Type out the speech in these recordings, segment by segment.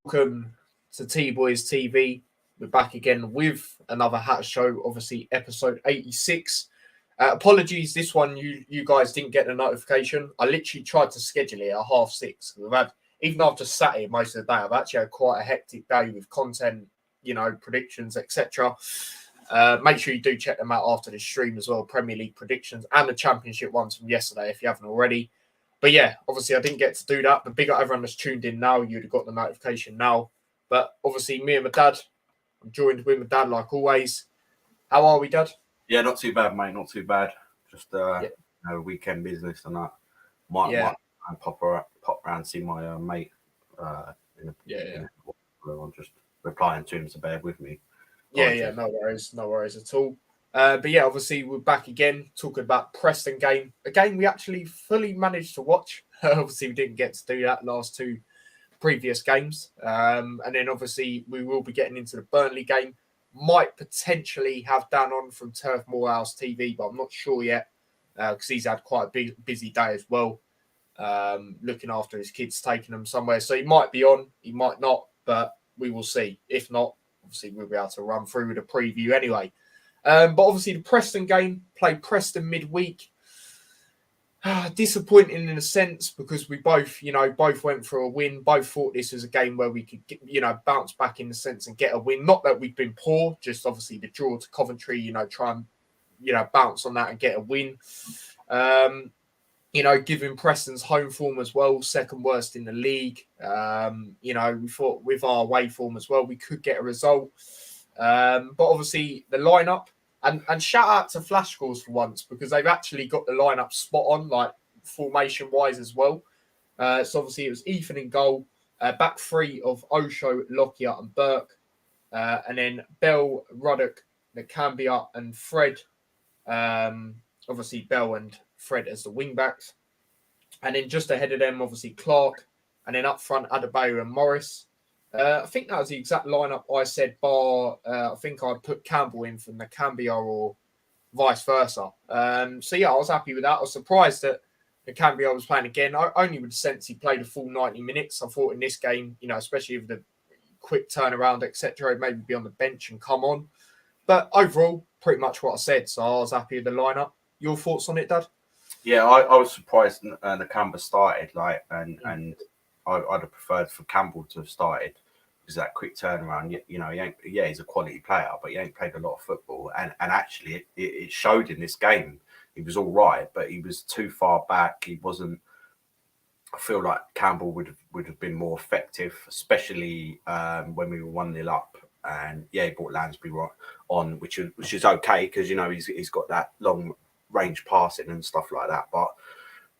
welcome to T-Boys TV. We're back again with another Hat Show, obviously episode 86. Apologies, this one you guys didn't get the notification. I literally tried to schedule it at 6:30. We've had, even though I've just sat here most of the day, I've actually had quite a hectic day with content, predictions, etc. Make sure you do check them out after the stream as well, Premier League predictions and the Championship ones from yesterday if you haven't already. But yeah, obviously I didn't get to do that. But big up everyone that's tuned in now. You'd have got the notification now. But obviously me and my dad, I'm joined with my dad like always. How are we, Dad? Yeah, not too bad, mate. Not too bad. Just weekend business and that. Might pop around see my mate. I'm just replying to him, so bear with me. No worries at all. But yeah, obviously we're back again talking about Preston game. A game we actually fully managed to watch. Obviously we didn't get to do that last two previous games. And then obviously we will be getting into the Burnley game. Might potentially have Dan on from Turf Moorhouse TV, but I'm not sure yet because he's had quite a busy day as well, looking after his kids, taking them somewhere. So he might be on, he might not, but we will see. If not, obviously we'll be able to run through the preview anyway. But obviously the Preston game, played Preston midweek. Disappointing in a sense because we both went for a win. Both thought this was a game where we could, bounce back in the sense and get a win. Not that we've been poor, just obviously the draw to Coventry, try and, bounce on that and get a win. Given Preston's home form as well, second worst in the league. We thought with our away form as well, we could get a result. But obviously the lineup, and shout out to Flash Scores for once because they've actually got the lineup spot on, like formation wise as well. So obviously it was Ethan in goal, back three of Osho, Lockyer, and Burke, and then Bell, Ruddock, Nakambia, and Fred. Obviously Bell and Fred as the wing backs, and then just ahead of them, obviously Clark, and then up front Adebayo and Morris. I think that was the exact lineup I said, bar I think I'd put Campbell in for Nakambia or vice versa. So yeah, I was happy with that. I was surprised that Nakambia was playing again. I only would sense he played a full 90 minutes. I thought in this game, especially with the quick turnaround, etc., he'd maybe be on the bench and come on. But overall, pretty much what I said. So I was happy with the lineup. Your thoughts on it, Dad? Yeah, I was surprised Nakamba started, and I'd have preferred for Campbell to have started because that quick turnaround. He's a quality player, but he ain't played a lot of football, and actually it showed in this game. He was all right, but he was too far back. He wasn't. I feel like Campbell would have been more effective, especially when we were 1-0 up. And yeah, he brought Lansbury on, which is okay because he's got that long range passing and stuff like that. But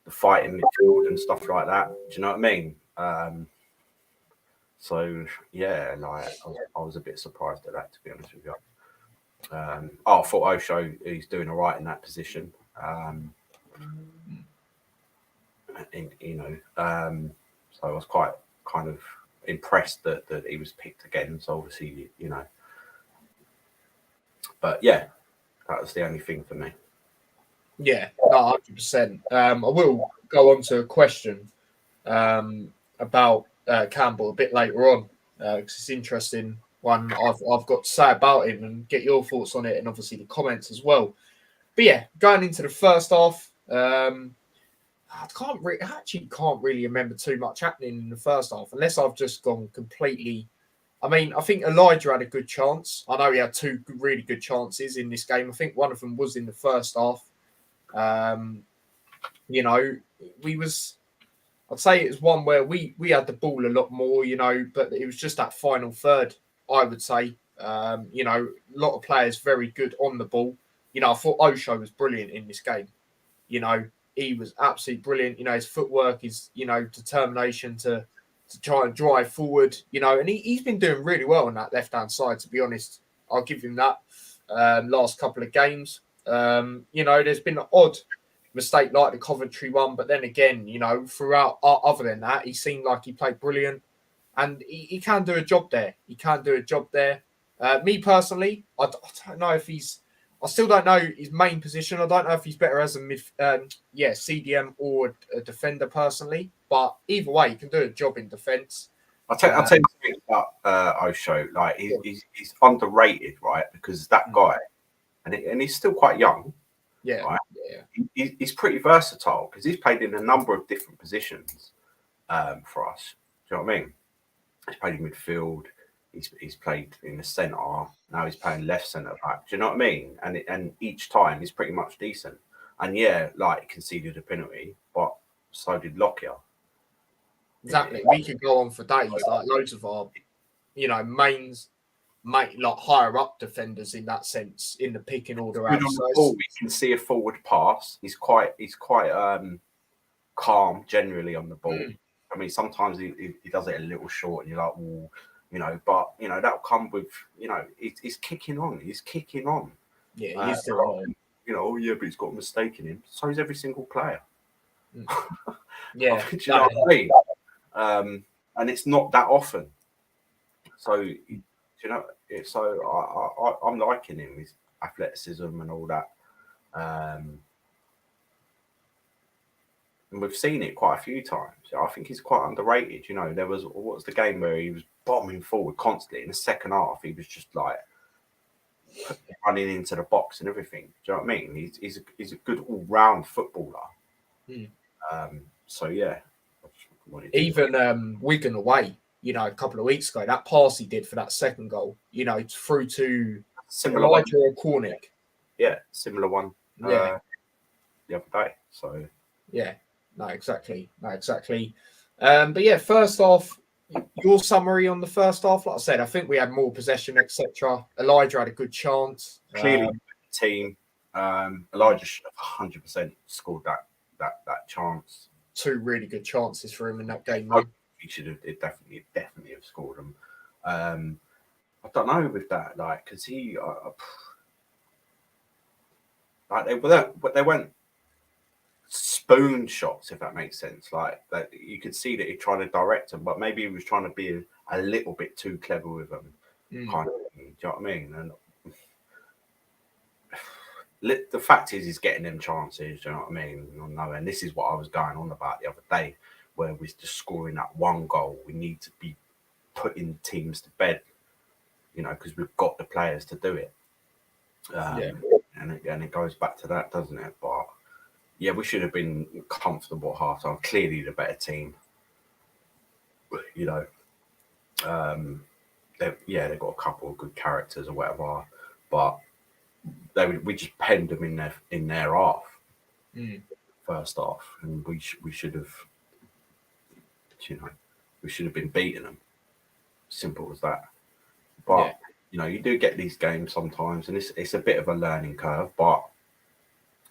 the fight in midfield and stuff like that, do you know what I mean? So yeah, I was a bit surprised at that, to be honest with you. I thought Osho he's doing all right in that position. So I was quite kind of impressed that he was picked again. So obviously, but yeah, that was the only thing for me. Yeah, no, 100%. I will go on to a question about Campbell a bit later on because it's interesting one I've got to say about him and get your thoughts on it and obviously the comments as well. But yeah, going into the first half, I can't really remember too much happening in the first half unless I've just gone completely. I mean, I think Elijah had a good chance. I know he had two really good chances in this game. I think one of them was in the first half. I'd say it was one where we had the ball a lot more, but it was just that final third, I would say. A lot of players very good on the ball. I thought Osho was brilliant in this game. He was absolutely brilliant. His footwork, his, determination to try and drive forward, and he's been doing really well on that left-hand side, to be honest. I'll give him that last couple of games. There's been an odd mistake like the Coventry one, but then again, throughout other than that, he seemed like he played brilliant and he can do a job there. Me personally, I don't know if I still don't know his main position. I don't know if he's better as a CDM or a defender personally, but either way, he can do a job in defence. I'll tell you something about Osho. Like he's underrated, right? Because that guy, and he's still quite young. Yeah, right? yeah. He's pretty versatile because he's played in a number of different positions for us. Do you know what I mean? He's played in midfield. He's played in the centre. Now he's playing left centre back. Do you know what I mean? And each time he's pretty much decent. And yeah, like he conceded a penalty, but so did Lockyer. Exactly. We could go on for days. Like loads of our, like higher up defenders in that sense in the picking order. Good on the ball. We can see a forward pass. He's quite calm generally on the ball. I mean, sometimes he does it a little short, and you're like, well, but that'll come with he's kicking on. He's kicking on. Yeah, he's still on. Oh yeah, but he's got a mistake in him. So is every single player. Yeah, do you know what I mean? And it's not that often. So I'm liking him, his athleticism and all that. And we've seen it quite a few times. I think he's quite underrated. There was what was the game where he was bombing forward constantly. In the second half, he was just like running into the box and everything. Do you know what I mean? He's a good all-round footballer. So yeah. Even Wigan away, a couple of weeks ago, that pass he did for that second goal, through to Elijah or Cornick. Yeah, similar one. The other day. So yeah, no, exactly. But yeah, first half, your summary on the first half. Like I said, I think we had more possession, etc. Elijah had a good chance. Clearly, team. Elijah 100% scored that chance. 2 really good chances for him in that game. He should have definitely have scored them. I don't know with that, like, because he they weren't spoon shots, if that makes sense. Like that, you could see that he tried to direct them, but maybe he was trying to be a little bit too clever with them. Kind of thing, do you know what I mean? And the fact is, he's getting them chances. Do you know what I mean? And this is what I was going on about the other day, where we're just scoring that one goal. We need to be putting teams to bed, because we've got the players to do it. And it goes back to that, doesn't it? But yeah, we should have been comfortable at halftime. Clearly, the better team. They've got a couple of good characters or whatever, but we just penned them in their half, first half, and we should have, we should have been beating them. Simple as that. But you do get these games sometimes, and it's a bit of a learning curve, but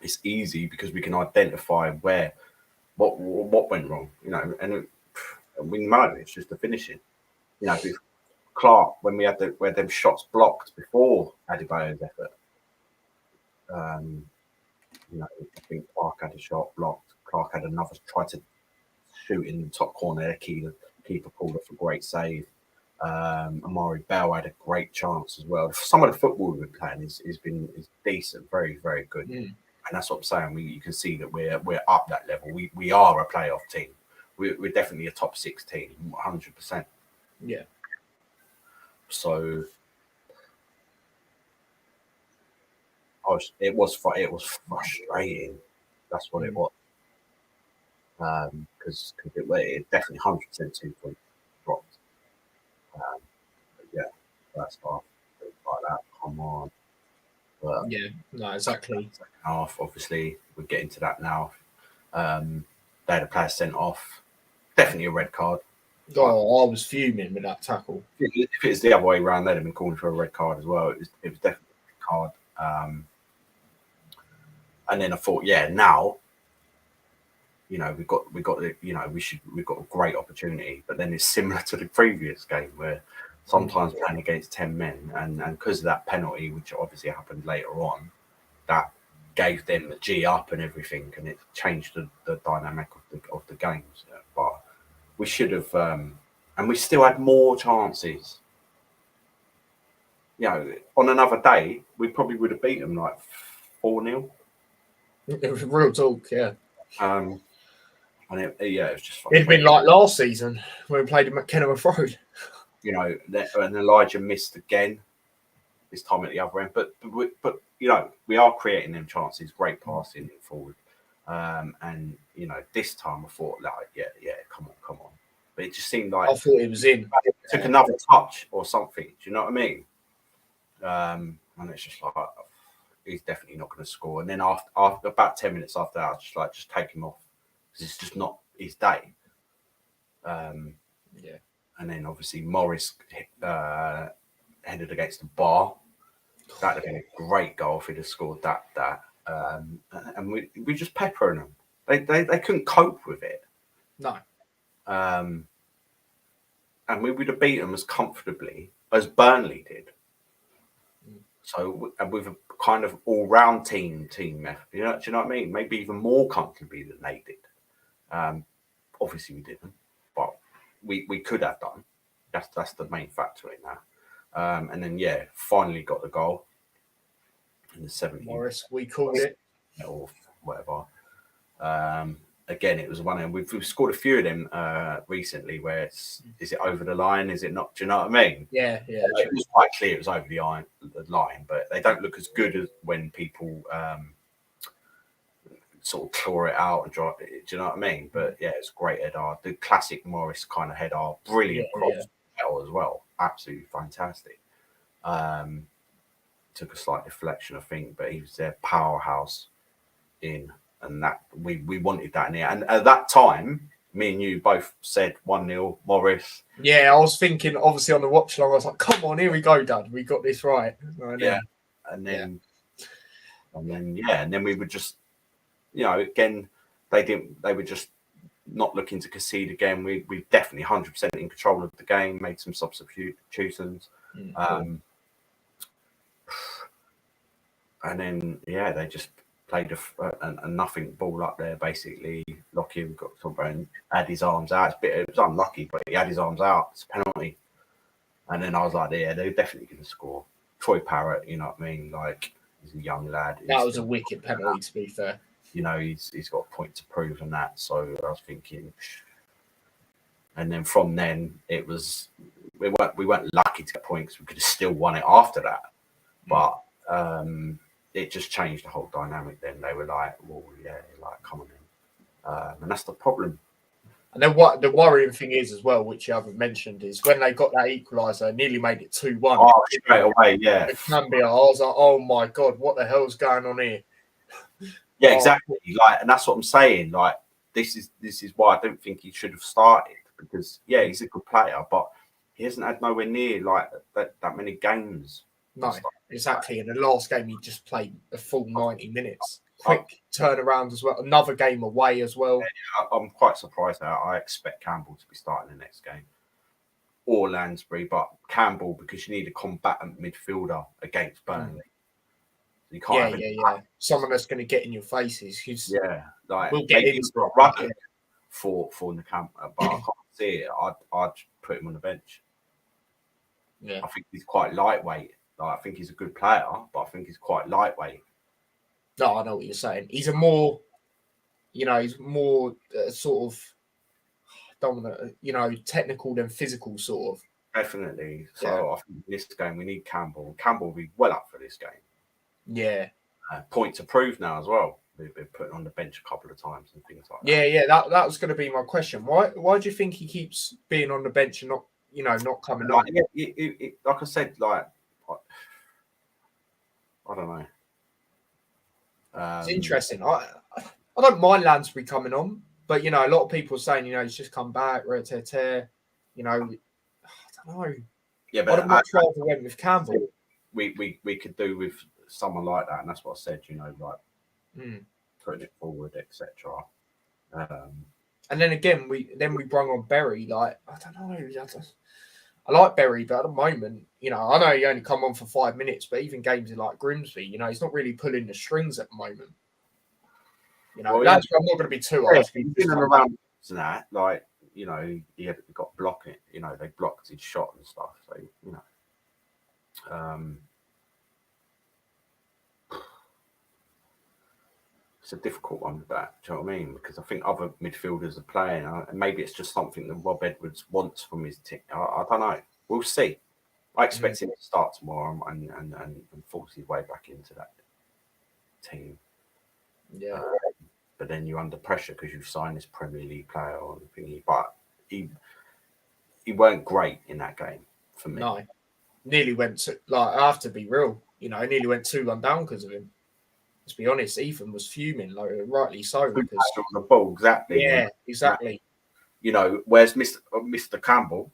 it's easy because we can identify what went wrong, and we know it's just the finishing. With Clark, when we had where them shots blocked before Adebayo's effort. I think Clark had a shot blocked. Clark had another, tried to shoot in the top corner. The keeper pulled off a great save. Amari Bell had a great chance as well. Some of the football we've been playing is decent, very, very good. And that's what I'm saying. You can see that we're up that level. We are a playoff team. We're definitely a top 6 team, 100%. Yeah. So it was frustrating. That's what it was. Because it definitely 100% 2 points dropped. First half like that. Come on. But no, exactly. Second half, obviously, we're getting to that now. They had a player sent off. Definitely a red card. Oh, I was fuming with that tackle. If it was the other way around, they'd have been calling for a red card as well. It was definitely a red card. And then I thought, now, we've got we've got a great opportunity. But then it's similar to the previous game where sometimes playing against 10 men, and because of that penalty, which obviously happened later on, that gave them the G up and everything, and it changed the dynamic of the games. But we should have, and we still had more chances. On another day, we probably would have beat them like 4-0. It was real talk, yeah. And it was just It'd been like last season when we played at Kenilworth Road. You know, and Elijah missed again this time at the other end. But you know, we are creating them chances. Great passing forward. And you know, this time I thought, like, yeah, come on. But it just seemed like I thought it was in. It took another touch or something. Do you know what I mean? And it's just like he's definitely not going to score. And then after about 10 minutes after that, I just take him off because it's just not his day. Yeah. And then obviously Morris headed against the bar. That'd have been a great goal if he'd have scored that. And we just peppering them. They couldn't cope with it. No. And we would have beat them as comfortably as Burnley did. So, and with a kind of all-round team method, do you know what I mean? Maybe even more comfortably than they did. Obviously, we didn't, but we could have done. That's the main factor in that. And then finally got the goal in the 70th. Morris, we called it, or whatever. Again, it was one, and we've scored a few of them recently. Where is it over the line? Is it not? Do you know what I mean? Yeah. It was quite clear it was over the line, but they don't look as good as when people sort of claw it out and drive it. Do you know what I mean? But yeah, it's a great header. The classic Morris kind of header, brilliant cross as well, absolutely fantastic. Took a slight deflection, I think, but he was their powerhouse in. And that we wanted that in here. And at that time, me and you both said 1-0 Morris. Yeah, I was thinking, obviously, on the watch log, I was like, come on, here we go, Dad. We got this right. And then we would just, you know, again, they were just not looking to concede again. We definitely 100% in control of the game, made some substitutions. And then, they just played a nothing ball up there, basically. Lockie got somewhere and had his arms out. It was unlucky, but he had his arms out. It's a penalty. And then I was like, they're definitely going to score. Troy Parrott, you know what I mean? Like, he's a young lad. That was a wicked penalty, to be fair. You know, he's got a point to prove on that. So I was thinking, and then from then it was we weren't lucky to get points. We could have still won it after that, but it just changed the whole dynamic. Then they were like, "Well, like come on in," and that's the problem. And then what the worrying thing is as well, which you haven't mentioned, is when they got that equaliser, nearly made it 2-1. Oh, straight away, yeah. Cambia, I was like, oh my god, what the hell's going on here? Yeah, exactly. Like, and that's what I'm saying. Like, this is why I don't think he should have started, because he's a good player, but he hasn't had nowhere near like that many games. No, exactly. In the last game, he just played a full 90 minutes. Quick turnaround as well. Another game away as well. I'm quite surprised that I expect Campbell to be starting the next game, or Lansbury, but Campbell, because you need a combatant midfielder against Burnley. You can't someone that's going to get in your faces. We'll get in running for Nakamp, but I can't see it. I'd put him on the bench. Yeah, I think he's quite lightweight. Like, I think he's a good player, but I think he's quite lightweight. No, I know what you're saying. He's a more, sort of dominant, technical than physical sort of. Definitely. So I think this game we need Campbell. Campbell will be well up for this game. Yeah. Point to prove now as well. We've been putting on the bench a couple of times and things like that. Yeah. That was going to be my question. Why do you think he keeps being on the bench and not coming on? Like I said, like I don't know. It's interesting. I don't mind Lansbury coming on, but a lot of people are saying he's just come back. I don't know. Yeah, but I'd much rather went with Campbell. We could do with someone like that, and that's what I said. Putting it forward, etc. And then again, we brought on Berry. Like, I don't know. I like Berry, but at the moment, I know he only come on for 5 minutes, but even games like Grimsby, he's not really pulling the strings at the moment. I'm not going to be too harsh. He's been around that, like, he got blocking. They blocked his shot and stuff. So it's a difficult one with that. Do you know what I mean? Because I think other midfielders are playing, and maybe it's just something that Rob Edwards wants from his team. I don't know. We'll see. I expect him to start tomorrow and force his way back into that team. Yeah. But then you're under pressure because you've signed this Premier League player or thingy. But he weren't great in that game for me. No. Nearly went to, like, I have to be real, you know, nearly went 2-1 down because of him. Let's be honest, Ethan was fuming, like, rightly so. Because, on the ball, exactly. Yeah, exactly. You know, whereas Mr. Campbell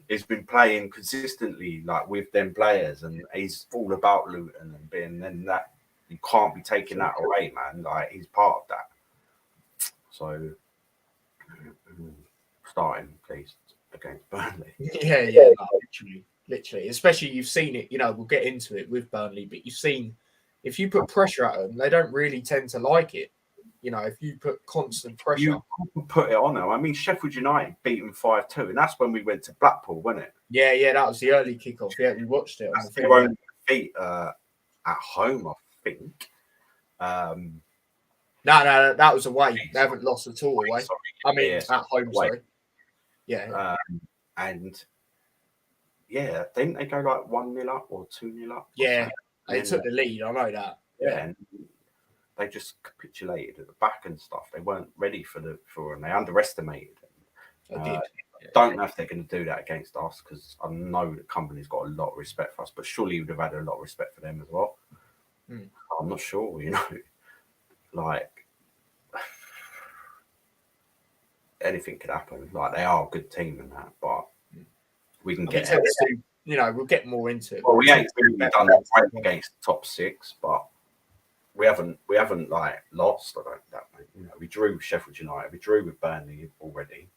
has been playing consistently, like, with them players, and he's all about Luton and being, then that you can't be taking that away, man. Like, he's part of that. So, starting, please, against Burnley. Yeah, no, literally. Especially, you've seen it, you know, we'll get into it with Burnley, but you've seen, if you put pressure at them, they don't really tend to like it. You know, if you put constant pressure. You put it on them. I mean, Sheffield United beat them 5-2, and that's when we went to Blackpool, wasn't it? Yeah, that was the early kickoff. Yeah, we watched it. That's their own feet at home, I think. No, that was away. They haven't lost at all away. Sorry. I mean, at home, away. sorry. Yeah. And yeah, didn't they go like 1-0 up or 2-0 up? Yeah, they took the lead. I know that. Yeah, and they just capitulated at the back and stuff. They weren't ready for and they underestimated. They did. Don't know if they're going to do that against us, because I know the company's got a lot of respect for us, but surely you would have had a lot of respect for them as well. I'm not sure, you know, like anything could happen. Like, they are a good team in that, but we can get. You know, we'll get more into it. Well, we ain't really done that great against the top 6, but we haven't like lost. I don't that way. You know, we drew with Sheffield United, we drew with Burnley already.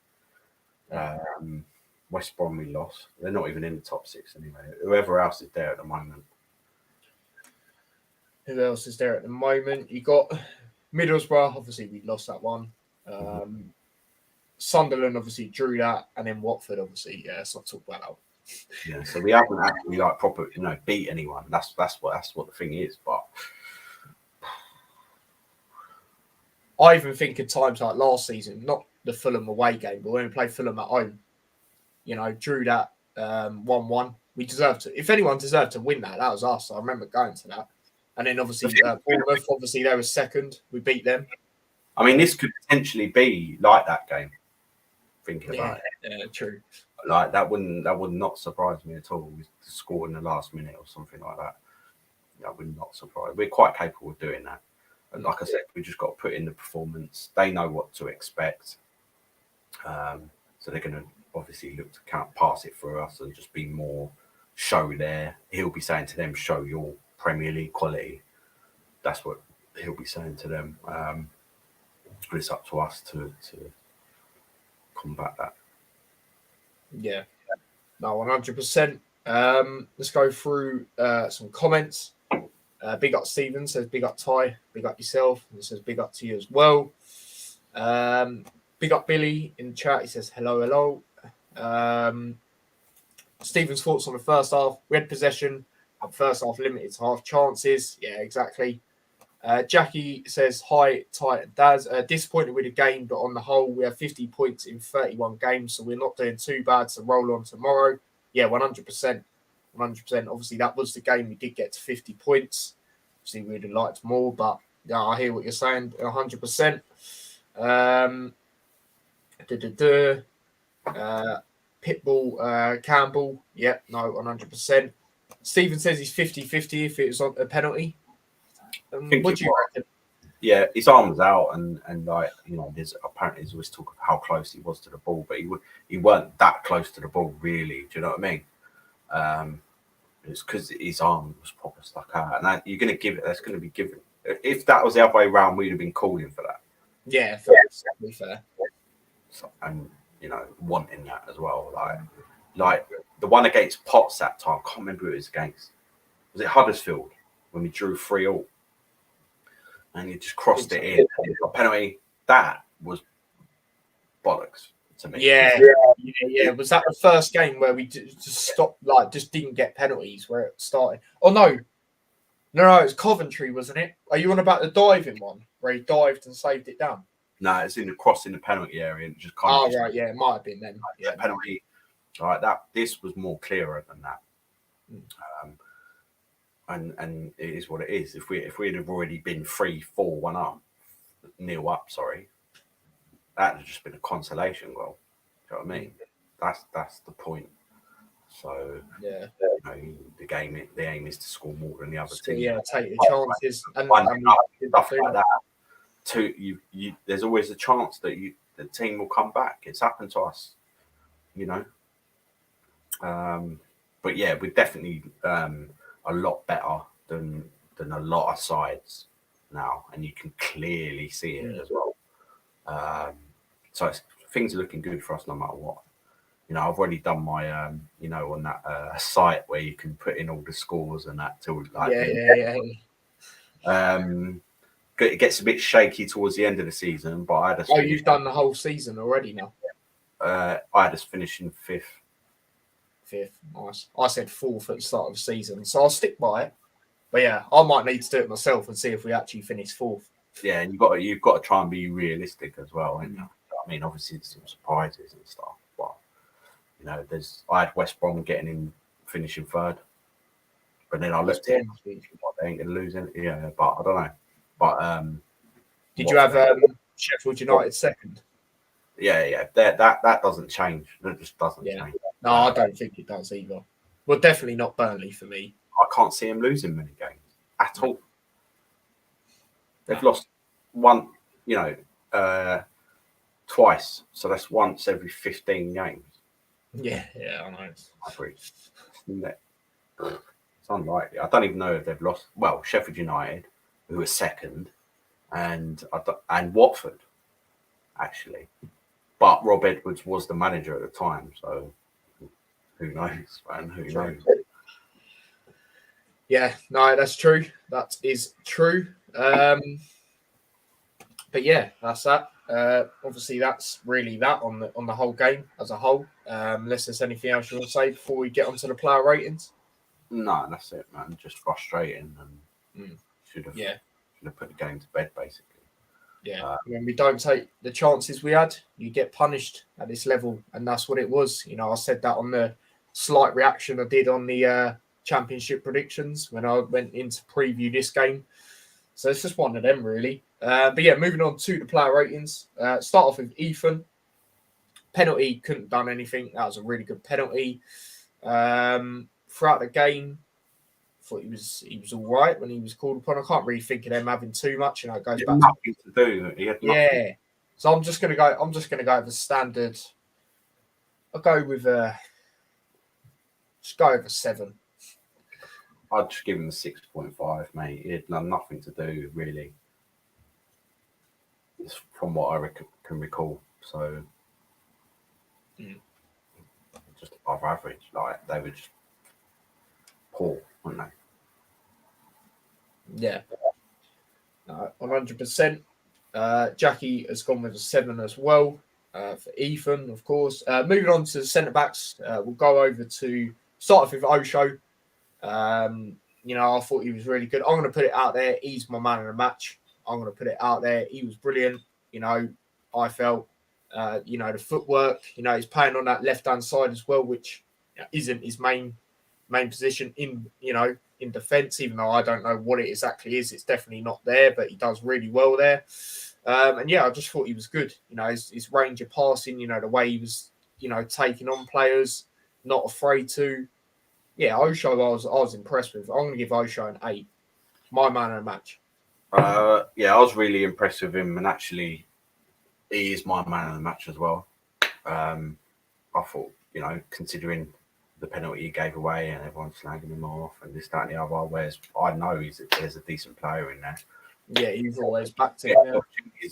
West Brom we lost. They're not even in the top 6 anyway. Whoever else is there at the moment. Who else is there at the moment? You got Middlesbrough. Obviously, we lost that one. Sunderland obviously drew that, and then Watford obviously. Yeah, let's not talk about that one. Yeah, so we haven't actually like proper, you know, beat anyone. That's what the thing is. But I even think of times like last season, not the Fulham away game, but when we played Fulham at home, you know, drew that 1-1. We deserved to. If anyone deserved to win that was us. I remember going to that. And then obviously Bournemouth, obviously they were second. We beat them. I mean, this could potentially be like that game. Thinking about it, yeah, true. Like that would not surprise me at all. We score in the last minute or something like that. That would not surprise. We're quite capable of doing that. And like I said, we just got to put in the performance. They know what to expect. So they're going to obviously look to pass it for us and just be more show there. He'll be saying to them, show your Premier League quality. That's what he'll be saying to them. But it's up to us to combat that. Yeah. No, 100%. Let's go through some comments. Big up Stephen says, big up Ty, big up yourself. And he says, big up to you as well. Big up Billy in the chat. He says, hello. Stephen's thoughts on the first half. We had possession. Our first half limited to half chances. Yeah, exactly. Jackie says, hi, Ty and Daz. Disappointed with the game, but on the whole, we have 50 points in 31 games, so we're not doing too bad to roll on tomorrow. Yeah, 100%. 100%. Obviously, that was the game. We did get to 50 points. Obviously, we would have liked more, but yeah, I hear what you're saying. 100%. Pitbull Campbell. Yeah, no, 100%. Stephen says he's 50-50 if it was on a penalty. What do you reckon? Yeah, his arm was out, and like, you know, there's always talk of how close he was to the ball, but he weren't that close to the ball, really. Do you know what I mean? It's because his arm was proper stuck out, and you're going to give it. That's going to be given. If that was the other way around, we'd have been calling for that. Yeah, fair. So, and you know, wanting that as well. Like the one against Potts that time. I can't remember who it was against. Was it Huddersfield when we drew 3-3? And he just crossed it in. A penalty. That was bollocks to me. Yeah. Was that the first game where we just stopped, like, just didn't get penalties where it started? Oh, no. No, it's Coventry, wasn't it? Are you on about the diving one where he dived and saved it down? No, it's in the cross in the penalty area and just Oh, right, yeah, it might have been then. Yeah, penalty. All right, this was more clearer than that. And it is what it is. If we'd have already been 3-4-1 up, nil up, sorry, that would have just been a consolation goal. Do you know what I mean? That's the point. So yeah, the aim is to score more than the other team. Yeah, take the chances and stuff like that. There's always a chance that the team will come back. It's happened to us, But yeah, we're definitely a lot better than a lot of sides now, and you can clearly see it as well. So things are looking good for us no matter what. I've already done my on that site where you can put in all the scores and that till it gets a bit shaky towards the end of the season, but I had you've done the whole season already now. I had us finishing fifth. Nice. I said fourth at the start of the season, so I'll stick by it. But yeah, I might need to do it myself and see if we actually finish fourth. Yeah, and you've got to try and be realistic as well. And I mean, obviously there's some surprises and stuff, but I had West Brom getting in, finishing third, but then I looked at it, they ain't gonna lose any. Yeah, but I don't know. But did you have Sheffield United second? Yeah. That doesn't change. That just doesn't change. No, I don't think it does either. Well, definitely not Burnley for me. I can't see him losing many games at all. They've lost one, twice. So that's once every 15 games. Yeah, I know. It's unlikely. I don't even know if they've lost. Well, Sheffield United, who were second, and Watford, actually. But Rob Edwards was the manager at the time, so who knows, man? Who knows? Yeah, no, that's true. That is true. But yeah, that's that. Obviously, that's really that on the whole game as a whole. Unless there's anything else you want to say before we get onto the player ratings. No, that's it, man. Just frustrating, and should have put the game to bed, basically. Yeah, when we don't take the chances we had, you get punished at this level, and that's what it was. I said that on the slight reaction I did on the championship predictions when I went in to preview this game. So it's just one of them, really. But yeah, moving on to the player ratings. Start off with Ethan. Penalty, couldn't have done anything. That was a really good penalty. Throughout the game, thought he was all right when he was called upon. I can't really think of them having too much, it goes back nothing to do. He had nothing. Yeah. So I'm just gonna go with the standard. I'll go with just go over 7. I'd just give him a 6.5, mate. He had nothing to do, really. It's from what I can recall. So just above average. Like, they were just poor, weren't they? Yeah. 100%. Jackie has gone with a 7 as well for Ethan, of course. Moving on to the centre backs, we'll go over to start off with Osho. I thought he was really good. I'm going to put it out there. He's my man of the match. I'm going to put it out there. He was brilliant. I felt, the footwork. He's playing on that left-hand side as well, which isn't his main position in defence, even though I don't know what it exactly is. It's definitely not there, but he does really well there. I just thought he was good. His range of passing, the way he was, taking on players, not afraid to. Yeah, Osho, I was impressed with. I'm going to give Osho an 8. My man of the match. I was really impressed with him, and actually, he is my man of the match as well. I thought, considering the penalty he gave away and everyone slagging him off and this, that, and the other, whereas I know there's a decent player in there. Yeah, he's always backed him.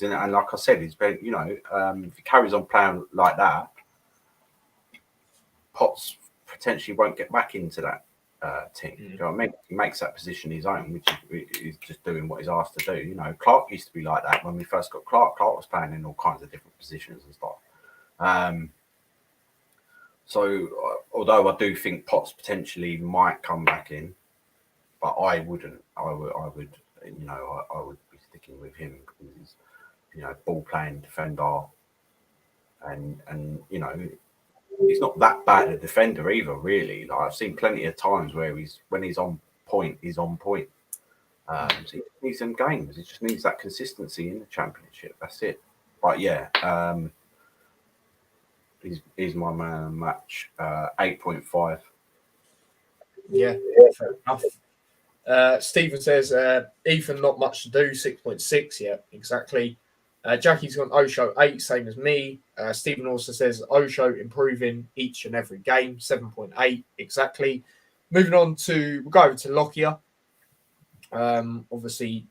And like I said, he's been, if he carries on playing like that, Potts potentially won't get back into that team. You know what I mean? He makes that position his own, which is just doing what he's asked to do. Clark used to be like that when we first got Clark. Clark was playing in all kinds of different positions and stuff. So although I do think Potts potentially might come back in, but I wouldn't. I would, I would be sticking with him because he's, ball playing defender, and he's not that bad a defender either. Really, like I've seen plenty of times where when he's on point, he's on point. So he needs some games. He just needs that consistency in the Championship. That's it. But yeah, he's my man of the match. 8.5. Yeah, fair enough. Stephen says, Ethan, not much to do, 6.6. Yeah, exactly. Jackie's got Osho 8, same as me. Stephen also says Osho improving each and every game, 7.8, exactly. Moving on we'll go over to Lockyer. Obviously,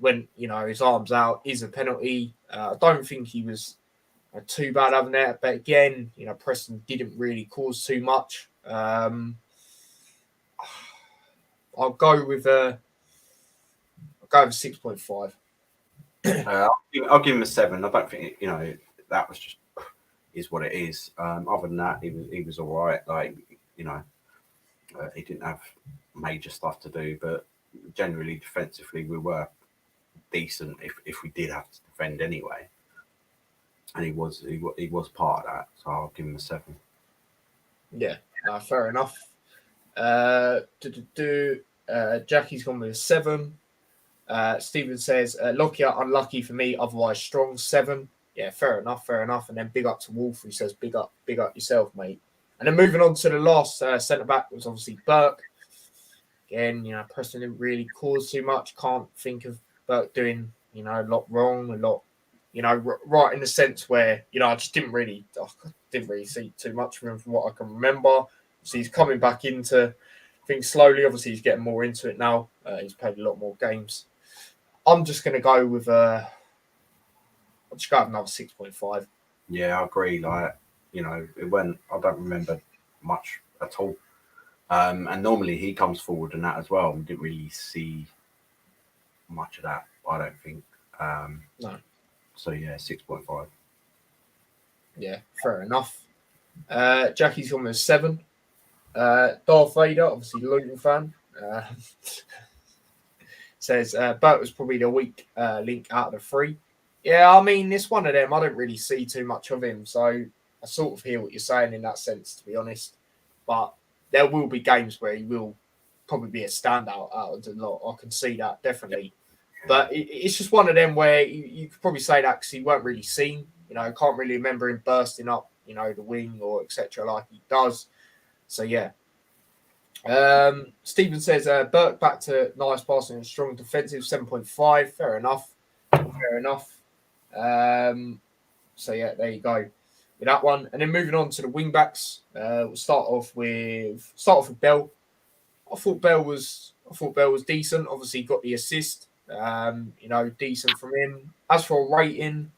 when his arms out is a penalty. I don't think he was too bad having that, but again, Preston didn't really cause too much. I'll go with 6.5. I'll give him a 7. I don't think that was just is what it is. Other than that, he was all right. Like he didn't have major stuff to do, but generally defensively we were decent if we did have to defend anyway. And he was part of that, so I'll give him a 7. Yeah, fair enough. Jackie's gone with a 7. Stephen says Lockyer unlucky for me, otherwise strong, 7. Yeah, fair enough. And then big up to Wolf, who says big up yourself, mate. And then moving on to the last centre back was obviously Burke. Again, Preston didn't really cause too much. Can't think of Burke doing a lot wrong, a lot right in the sense where I just didn't really see too much from him from what I can remember. So he's coming back into things slowly. Obviously, he's getting more into it now. He's played a lot more games. I'm just going to go with I'll just go with another 6.5. Yeah, I agree. Like it went. I don't remember much at all. And normally he comes forward and that as well. We didn't really see much of that. I don't think. No. So yeah, 6.5. Yeah, fair enough. Jackie's gone with 7. Darth Vader, obviously Luton fan, says Burt was probably the weak link out of the 3. Yeah, I mean, it's one of them. I don't really see too much of him, so I sort of hear what you're saying in that sense, to be honest. But there will be games where he will probably be a standout out of the lot. I can see that, definitely. But it's just one of them where you could probably say that because he weren't really seen. Can't really remember him bursting up, the wing or etc. like he does. So, yeah. Stephen says, Burke back to nice passing and strong defensive, 7.5. Fair enough. So, yeah, there you go with that one. And then moving on to the wing backs, we'll start off with Bell. I thought Bell was decent. Obviously, got the assist. Decent from him. As for a rating,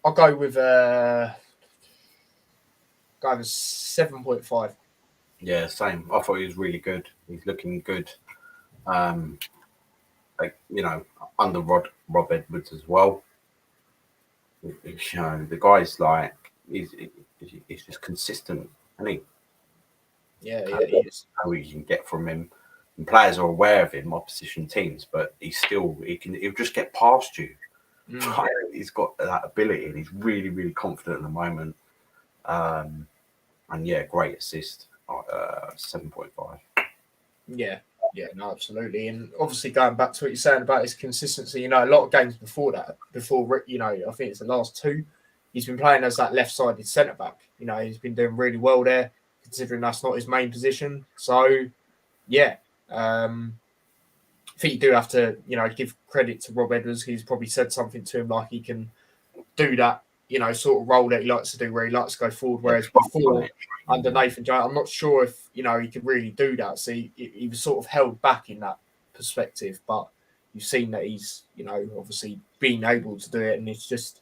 I'll go with 7.5. Yeah, same. I thought he was really good. He's looking good. Under Rob Edwards as well. The guy's like he's just consistent, isn't he? Yeah, he is. How you can get from him, and players are aware of him, opposition teams, but he'll just get past you. He's got that ability, and he's really, really confident at the moment. And yeah, great assist. 7.5. Yeah, no, absolutely. And obviously, going back to what you're saying about his consistency, a lot of games before that, I think it's the last 2, he's been playing as that left-sided centre back. He's been doing really well there, considering that's not his main position. So, yeah, I think you do have to, give credit to Rob Edwards. He's probably said something to him like he can do that, sort of role that he likes to do, where he likes to go forward. Whereas before, under Nathan Jones, I'm not sure if he could really do that. So he was sort of held back in that perspective. But you've seen that he's, obviously being able to do it, and it's just,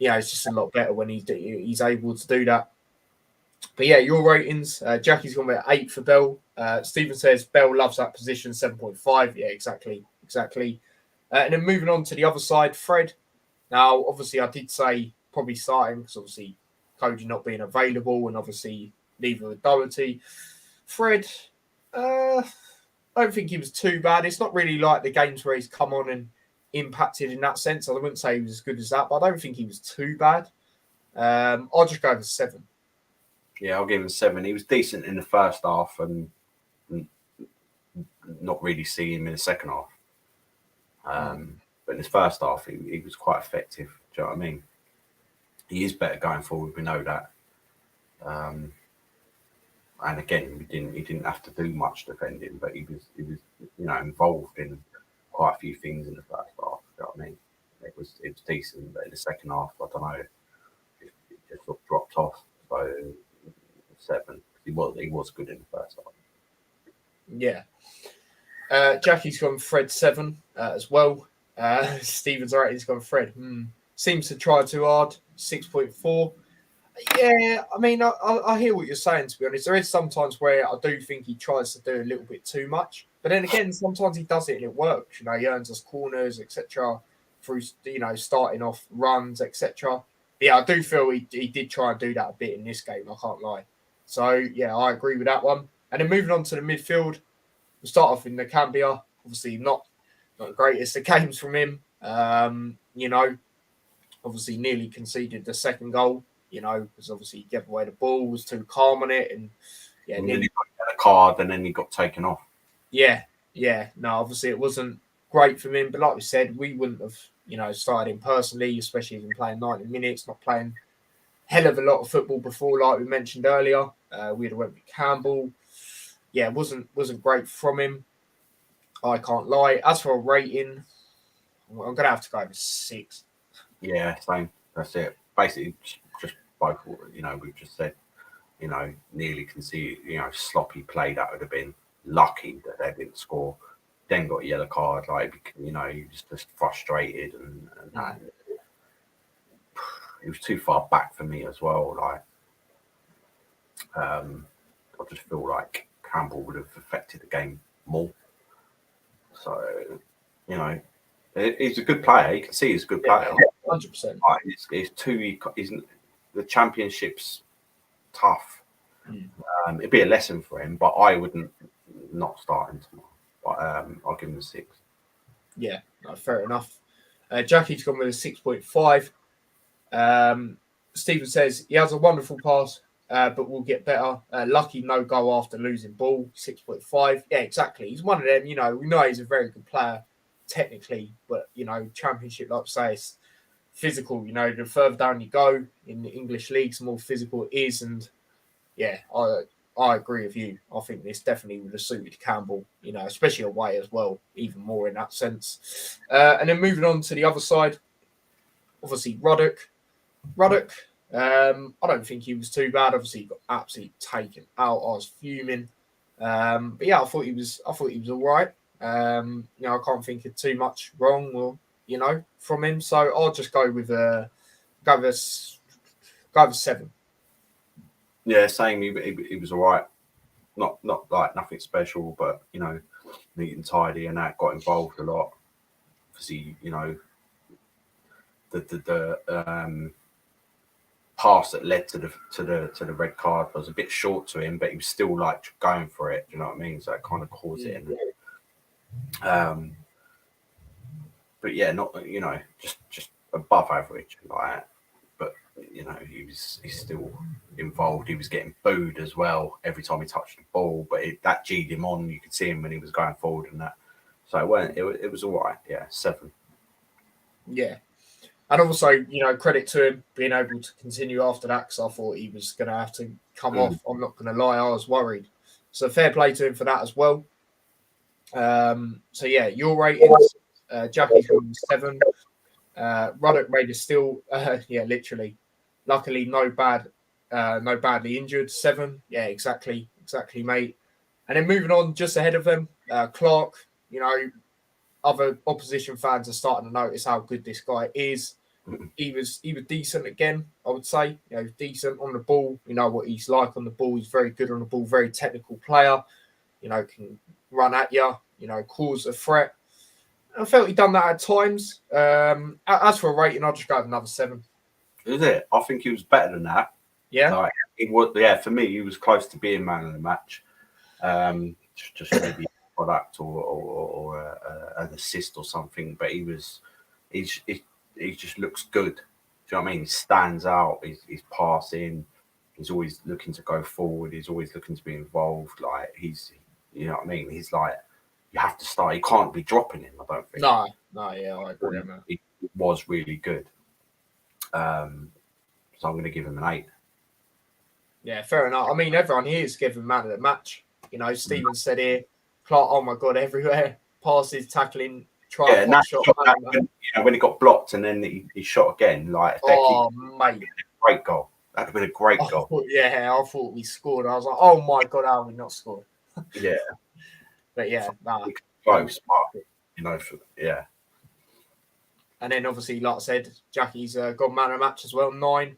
it's just a lot better when he's able to do that. But yeah, your ratings. Jackie's gone with 8 for Bell. Stephen says Bell loves that position, 7.5. Yeah, exactly. And then moving on to the other side, Fred. Now, obviously, I did say probably starting because obviously Cody not being available, and obviously neither with Doherty. Fred, I don't think he was too bad. It's not really like the games where he's come on and impacted in that sense. I wouldn't say he was as good as that, but I don't think he was too bad. I'll just go with 7. Yeah, I'll give him 7. He was decent in the first half and not really see him in the second half. But in his first half, he was quite effective. Do you know what I mean? He is better going forward. We know that. And again, he didn't have to do much defending, but he was involved in quite a few things in the first half. Do you know what I mean? It was decent, but in the second half, I don't know, it just sort of dropped off. So 7. He was good in the first half. Yeah. Jackie's gone Fred 7 as well. Stephen's alright, he's gone Fred. Seems to try too hard. 6.4. Yeah, I mean, I hear what you're saying, to be honest. There is sometimes where I do think he tries to do a little bit too much. But then again, sometimes he does it and it works. You know, he earns us corners, etc. through, starting off runs, etc. Yeah, I do feel he did try and do that a bit in this game, I can't lie. So, yeah, I agree with that one. And then moving on to the midfield, we'll start off in the Cambia. Obviously, not the greatest of games from him. Obviously nearly conceded the second goal. Because obviously he gave away the ball, was too calm on it, and then he got a card, and then he got taken off. Yeah. No, obviously it wasn't great for him, but like we said, we wouldn't have, started him personally, especially if he's playing 90 minutes, not playing hell of a lot of football before, like we mentioned earlier. We'd have went with Campbell. Yeah, it wasn't great from him. I can't lie. As for a rating, I'm gonna have to go with 6. Yeah, same. That's it. Basically, just both. We've just said, nearly conceded. Sloppy play that would have been lucky that they didn't score. Then got a yellow card. He was just frustrated and that. It was too far back for me as well. I just feel like Campbell would have affected the game more. So, he's a good player. You can see he's a good player. 100%. The championship's tough. It'd be a lesson for him, but I wouldn't not start him tomorrow. But I'll give him a 6. Yeah, no, fair enough. Jackie's gone with a 6.5. Stephen says he has a wonderful pass, but we'll get better. Lucky no goal after losing ball. 6.5. Yeah, exactly. He's one of them. We know he's a very good player technically, but championship, like I say, is physical. The further down you go in the English leagues, the more physical it is. And yeah, I agree with you. I think this definitely would have suited Campbell, especially away as well, even more in that sense. And then moving on to the other side, obviously Ruddock, I don't think he was too bad. Obviously, he got absolutely taken out. I was fuming. But yeah, I thought he was all right. I can't think of too much wrong or from him. So I'll just go with a 7. Yeah, same. He was all right. Not like nothing special, but neat and tidy, and that got involved a lot. Obviously, the pass that led to the red card was a bit short to him, but he was still going for it. Do you know what I mean? So it kind of caused it. But yeah, not just above average. But he's still involved. He was getting booed as well every time he touched the ball, but that G'd him on. You could see him when he was going forward and that. So it was all right. Yeah, 7. Yeah. And also, credit to him being able to continue after that, because I thought he was going to have to come off. I'm not going to lie, I was worried. So fair play to him for that as well. So yeah, your ratings, Jackie's 7. Ruddock made a still, literally. Luckily, no badly injured. 7. Yeah, exactly, mate. And then moving on, just ahead of him, Clark. Other opposition fans are starting to notice how good this guy is. He was decent again, I would say. Decent on the ball. What he's like on the ball. He's very good on the ball. Very technical player. Can run at you. Cause a threat. I felt he done that at times. As for a rating, I'll just go with another 7. Is it? I think he was better than that. Yeah. He was. Yeah, for me, he was close to being man of the match. just maybe a product or an assist or something. But he just looks good. Do you know what I mean? He stands out. He's passing. He's always looking to go forward. He's always looking to be involved. Like you know what I mean? He's like, you have to start. You can't be dropping him, I don't think. No, yeah, I agree on that. He was really good. So I'm going to give him an 8. Yeah, fair enough. I mean, everyone here is giving man of the match. You know, Stephen said here, Clark, oh my God, everywhere. Passes, tackling, try shot. When he got blocked and then he shot again, like, mate. Great goal. That would have been a great goal. I thought we scored. I was like, oh my God, how have we not scored? Yeah. But yeah, close, yeah. And then obviously, like I said, Jackie's got man of the match as well, 9.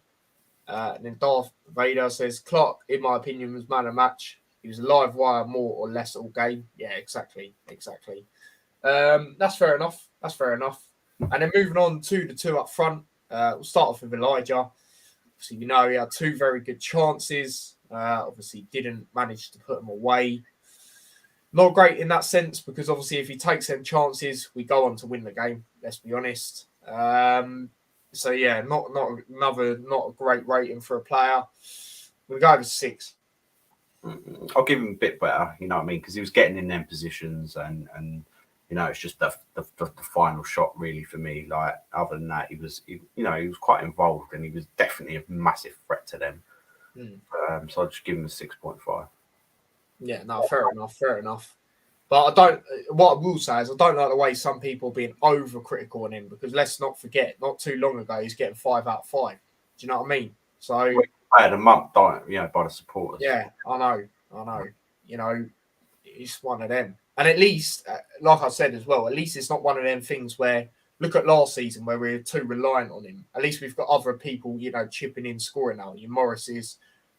And then Darth Vader says, Clark, in my opinion, was man of the match. He was a live wire more or less all game. Yeah, exactly. That's fair enough. And then moving on to the 2 up front, we'll start off with Elijah. Obviously, we know he had 2 very good chances. Obviously, didn't manage to put them away. Not great in that sense because obviously, if he takes them chances, we go on to win the game. Let's be honest. So yeah, not a great rating for a player. We'll go over 6. I'll give him a bit better. You know what I mean? Because he was getting in them positions, and you know, it's just the final shot really for me. Like, other than that, he was quite involved, and he was definitely a massive threat to them. So I'll just give him a 6.5. Yeah, no, fair enough. But what I will say is I don't like the way some people are being overcritical on him, because let's not forget, not too long ago, he's getting 5 out of 5. Do you know what I mean? So I had a month, by the supporters. Yeah, I know. You know, it's one of them. And at least, like I said as well, at least it's not one of them things where, look at last season where we were too reliant on him. At least we've got other people, chipping in, scoring now. Your Morris is,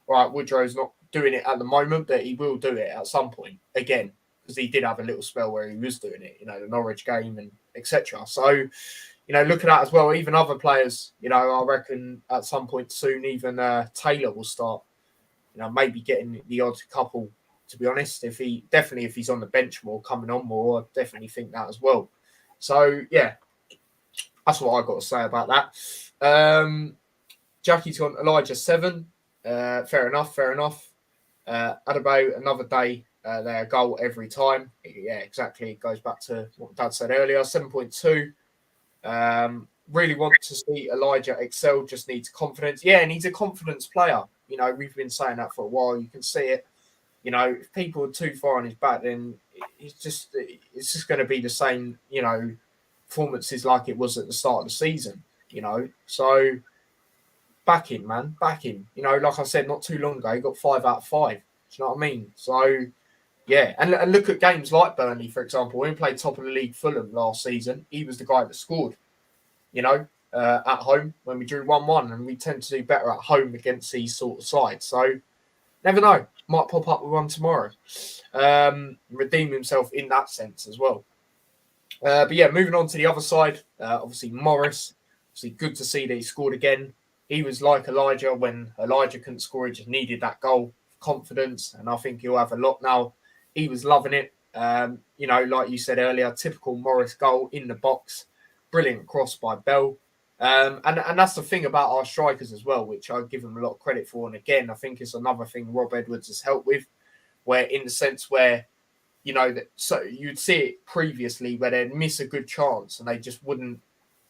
right, Woodrow's not doing it at the moment, but he will do it at some point again, because he did have a little spell where he was doing it, the Norwich game and etc. So, look at that as well. Even other players, I reckon at some point soon, even Taylor will start, maybe getting the odd couple, to be honest. If he's on the bench more, coming on more, I definitely think that as well. So, yeah, that's what I got to say about that. Jackie's on Elijah 7. Fair enough. Adebayo, another day, they're a goal every time. Yeah, exactly. It goes back to what Dad said earlier. 7.2. Really want to see Elijah excel, just needs confidence. Yeah, and he's a confidence player. We've been saying that for a while. You can see it. If people are too far on his back, then it's just going to be the same, performances like it was at the start of the season, So back him, man. Back him. Like I said, not too long ago, he got 5 out of 5. Do you know what I mean? So, yeah. And look at games like Burnley, for example. When we played top of the league Fulham last season, he was the guy that scored, at home when we drew 1-1. And we tend to do better at home against these sort of sides. So, never know. Might pop up with one tomorrow. Redeem himself in that sense as well. But yeah, moving on to the other side. Obviously, Morris. Obviously, good to see that he scored again. He was like Elijah when Elijah couldn't score. He just needed that goal, confidence, and I think he'll have a lot now. He was loving it. Like you said earlier, typical Morris goal in the box. Brilliant cross by Bell. And that's the thing about our strikers as well, which I give them a lot of credit for. And again, I think it's another thing Rob Edwards has helped with, where in the sense where, so you'd see it previously where they'd miss a good chance and they just wouldn't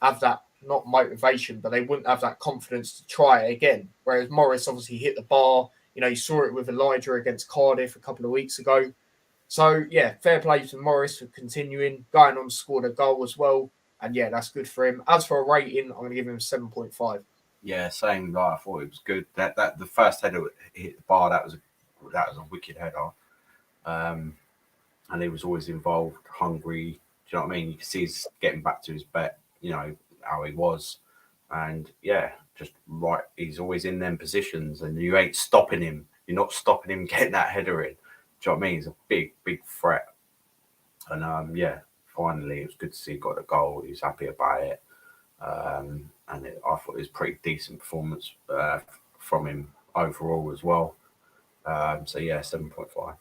have that, not motivation, but they wouldn't have that confidence to try it again. Whereas Morris obviously hit the bar. You saw it with Elijah against Cardiff a couple of weeks ago. So, yeah, fair play to Morris for continuing, going on to score a goal as well. And, yeah, that's good for him. As for a rating, I'm going to give him 7.5. Yeah, same. Like, I thought it was good. That the first header hit the bar, that was a wicked header. And he was always involved, hungry. Do you know what I mean? You can see he's getting back to his bet, how he was. And, yeah, just right. He's always in them positions and you ain't stopping him. You're not stopping him getting that header in. Do you know what I mean? He's a big, big threat. And, yeah, finally, it was good to see he got a goal. He was happy about it. I thought it was a pretty decent performance from him overall as well. So, yeah, 7.5.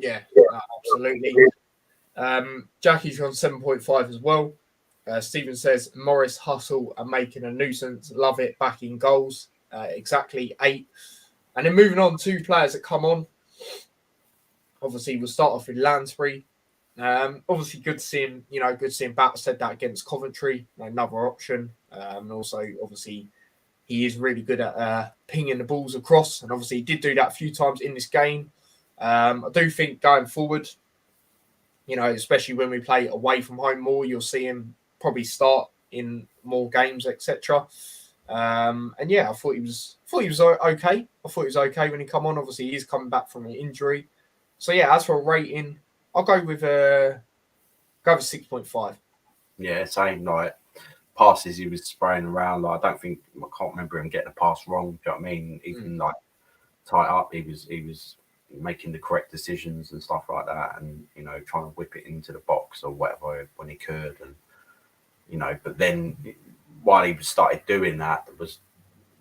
Yeah, no, absolutely. Jackie's gone 7.5 as well. Stephen says Morris, Hustle are making a nuisance. Love it. Back in goals. Exactly 8. And then moving on, 2 players that come on. Obviously, we'll start off with Lansbury. Obviously, good to see him. Good to see him back. Said that against Coventry, another option. And also, obviously, he is really good at pinging the balls across, and obviously, he did do that a few times in this game. I do think going forward, especially when we play away from home more, you'll see him probably start in more games, etc. And yeah, I thought he was okay. I thought he was okay when he come on. Obviously, he is coming back from an injury. So yeah, as for a rating, I'll go with 6.5. Yeah, same. Like passes he was spraying around. Like I can't remember him getting a pass wrong. Do you know what I mean? Even like tight up, he was making the correct decisions and stuff like that, and trying to whip it into the box or whatever when he could, and But then while he started doing that, it was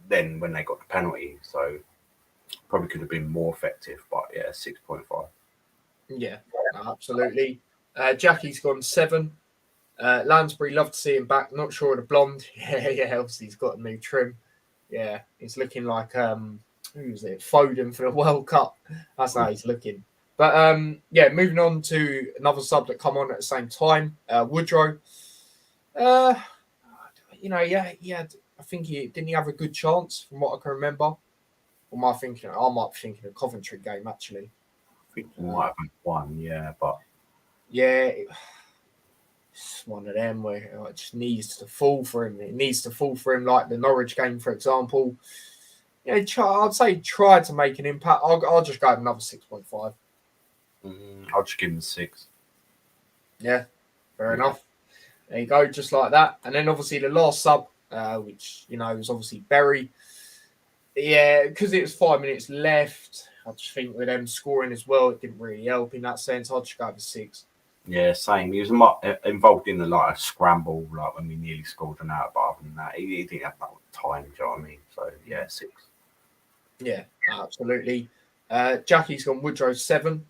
then when they got the penalty. So probably could have been more effective. But yeah, 6.5. Yeah, absolutely. Jackie's gone 7. Lansbury, love to see him back. Not sure of the blonde. Yeah. Obviously, he's got a new trim. Yeah, he's looking like who's it? Foden for the World Cup. That's how he's looking. But yeah, moving on to another sub that come on at the same time. Woodrow. Yeah. I think he have a good chance from what I can remember. Or am I thinking? I might be thinking a Coventry game actually. I think we might have won, yeah, but yeah. It's one of them where it just needs to fall for him. It needs to fall for him, like the Norwich game, for example. I'd say try to make an impact. I'll just go with another 6.5. I'll just give him 6. Yeah, fair enough. There you go, just like that. And then obviously the last sub, which was obviously Berry. Yeah, because it was 5 minutes left. I just think with them scoring as well, it didn't really help in that sense. I'll just go with 6. Yeah, same. He was involved in a scramble, like when we nearly scored an out. But other than that, he didn't have that time. Do you know what I mean? So yeah, 6. Yeah, absolutely. Jackie's gone Woodrow 7.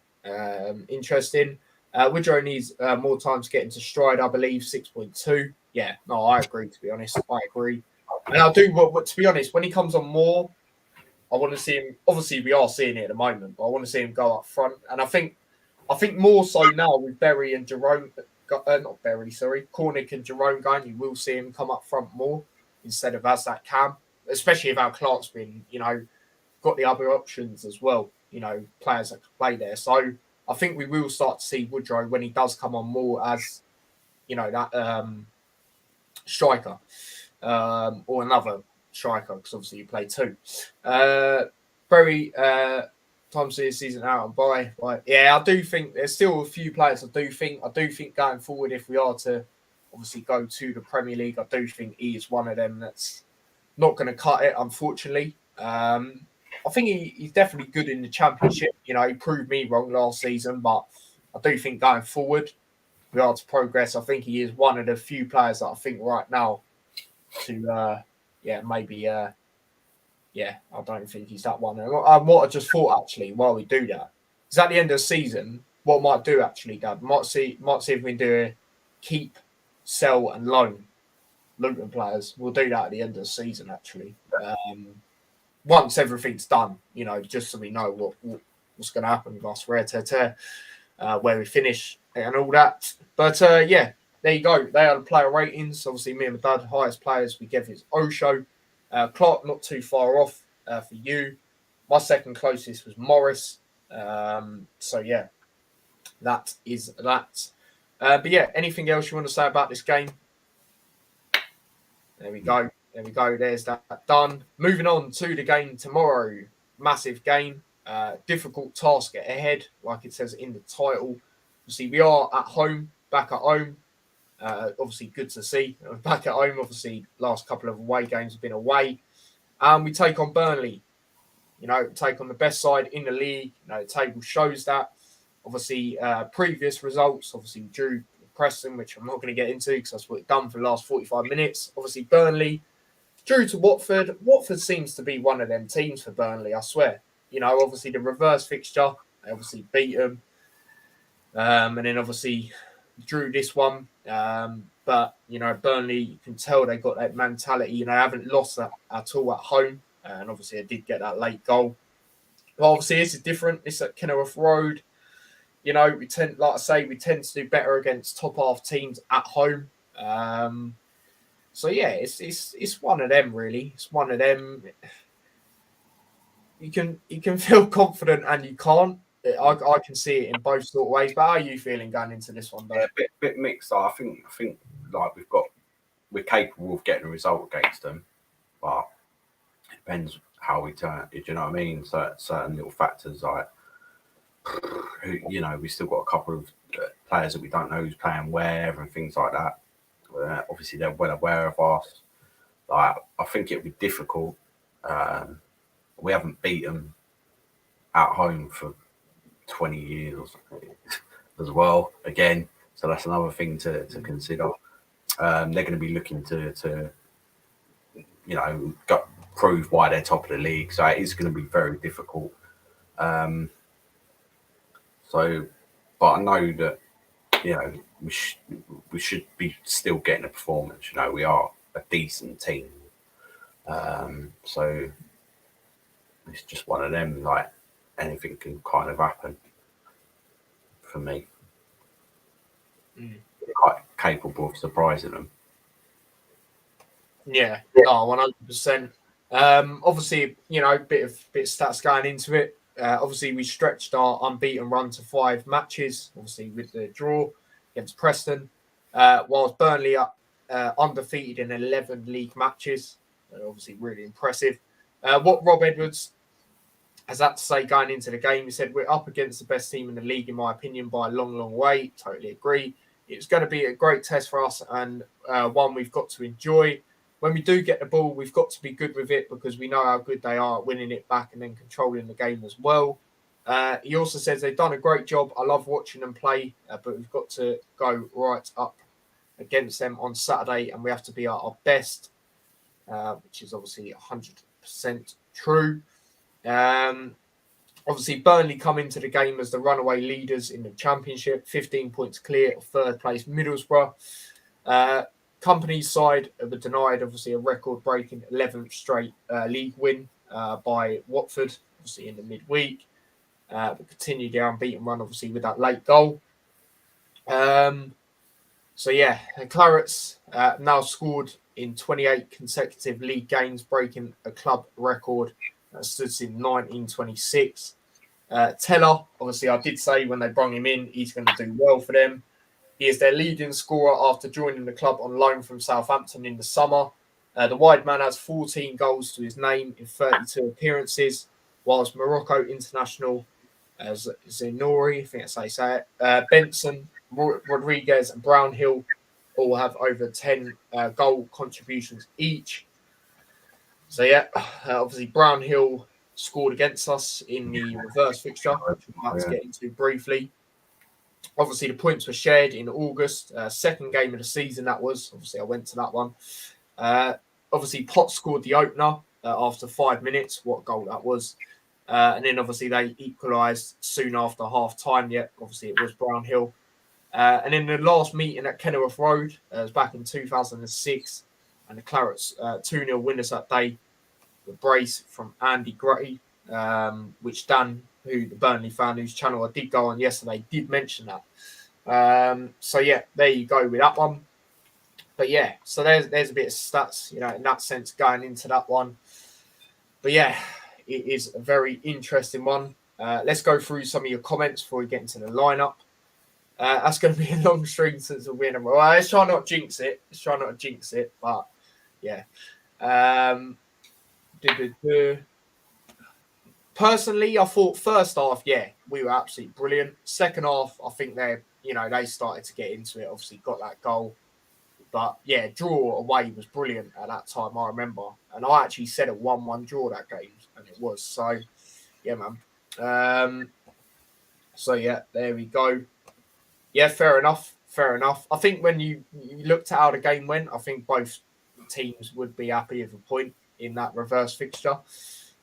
Interesting. Woodrow needs more time to get into stride, I believe. 6.2. Yeah, no, I agree. To be honest, I agree. And I do. But to be honest, when he comes on more, I want to see him. Obviously, we are seeing it at the moment, but I want to see him go up front. And I think more so now with Berry and Jerome, not Berry, sorry, Cornick and Jerome going, you will see him come up front more instead of as that cam, especially if our Clark's been, got the other options as well, players that can play there. So I think we will start to see Woodrow when he does come on more as, that striker or another striker, because obviously you play 2. Berry, time to see the season out and buy. Right. Yeah, I do think there's still a few players. I do think going forward, if we are to obviously go to the Premier League, I do think he is one of them that's not going to cut it, unfortunately. I think he's definitely good in the Championship. He proved me wrong last season, but I do think going forward, we are to progress. I think he is one of the few players that I think right now to, maybe. Yeah, I don't think he's that one. And what I just thought actually, while we do that, is at the end of the season, what I might do actually, Dad, might see if we can do a keep, sell, and loan Luton players. We'll do that at the end of the season actually. Once everything's done, just so we know what's going to happen with us, where we finish and all that. But yeah, there you go. They are the player ratings. Obviously, me and my dad, highest players we give is Osho. Clark not too far off for you. My second closest was Morris. So yeah, that is that. But yeah, anything else you want to say about this game? There we go. There's that done. Moving on to the game tomorrow. Massive game. Difficult task ahead, like it says in the title. You see, we are back at home. Obviously, good to see. Back at home, obviously, last couple of away games have been away. We take on Burnley. Take on the best side in the league. The table shows that. Obviously, previous results, obviously, drew Preston, which I'm not going to get into because that's what we've done for the last 45 minutes. Obviously, Burnley drew to Watford. Watford seems to be one of them teams for Burnley, I swear. Obviously, the reverse fixture, they obviously beat them. And then obviously drew this one. But, Burnley, you can tell they got that mentality. They haven't lost that at all at home. And obviously, they did get that late goal. But obviously, this is different. It's at Kenilworth Road. We tend, like I say, we tend to do better against top half teams at home. So yeah, it's one of them really. It's one of them. You can feel confident and you can't. I can see it in both sort of ways. But how are you feeling going into this one, though? Yeah, a bit mixed. I think like we're capable of getting a result against them, but it depends how we turn. Do you know what I mean? Certain little factors like we still got a couple of players that we don't know who's playing where and things like that. Obviously, they're well aware of us. Like, I think it would be difficult. We haven't beaten at home for 20 years or something as well. Again, so that's another thing to consider. They're going to be looking to prove why they're top of the league. So it is going to be very difficult. But I know that we should be still getting a performance. We are a decent team. So it's just one of them. Like, anything can kind of happen for me. Quite capable of surprising them. Yeah, no, 100%. Obviously, bit of stats going into it. Obviously, we stretched our unbeaten run to 5 matches. Obviously, with the draw against Preston, whilst Burnley are undefeated in 11 league matches. Obviously, really impressive. What Rob Edwards has had to say going into the game, he said, "We're up against the best team in the league, in my opinion, by a long, long way." Totally agree. It's going to be a great test for us and one we've got to enjoy. When we do get the ball, we've got to be good with it because we know how good they are at winning it back and then controlling the game as well. He also says they've done a great job. I love watching them play, but we've got to go right up against them on Saturday and we have to be our best, which is obviously 100% true. Obviously, Burnley come into the game as the runaway leaders in the Championship, 15 points clear of third place Middlesbrough. Company's side were denied, obviously, a record-breaking 11th straight league win by Watford, obviously in the midweek. But continued their unbeaten run, obviously, with that late goal. So yeah, Clarets now scored in 28 consecutive league games, breaking a club record that stood since 1926. Teller, obviously, I did say when they brought him in, he's going to do well for them. He is their leading scorer after joining the club on loan from Southampton in the summer. The wide man has 14 goals to his name in 32 appearances, whilst Morocco international Zenori, I think that's how you say it, Benson, Rodriguez and Brownhill all have over 10 goal contributions each. So yeah, obviously Brownhill scored against us in the reverse fixture, which we're about to get into briefly. Obviously, the points were shared in August, second game of the season that was. Obviously, I went to that one. Obviously, Potts scored the opener after 5 minutes. What goal that was. And then, obviously, they equalised soon after half-time. Yeah, obviously, it was Brownhill. And then the last meeting at Kenilworth Road was back in 2006. And the Clarets 2-0 winners that day. The brace from Andy Gray, which Dan, who the Burnley fan whose channel I did go on yesterday, did mention that. So yeah, there you go with that one. But yeah, so there's a bit of stats, in that sense going into that one. But yeah, it is a very interesting one. Let's go through some of your comments before we get into the lineup. That's going to be a long stream since the winner. Well, let's try not to jinx it. But yeah. Personally, I thought first half, yeah, we were absolutely brilliant. Second half, I think they started to get into it. Obviously, got that goal, but yeah, draw away was brilliant at that time. I remember, and I actually said a 1-1 draw that game, and it was. So, yeah, man. So yeah, there we go. Yeah, fair enough. I think when you looked at how the game went, I think both teams would be happy with a point in that reverse fixture.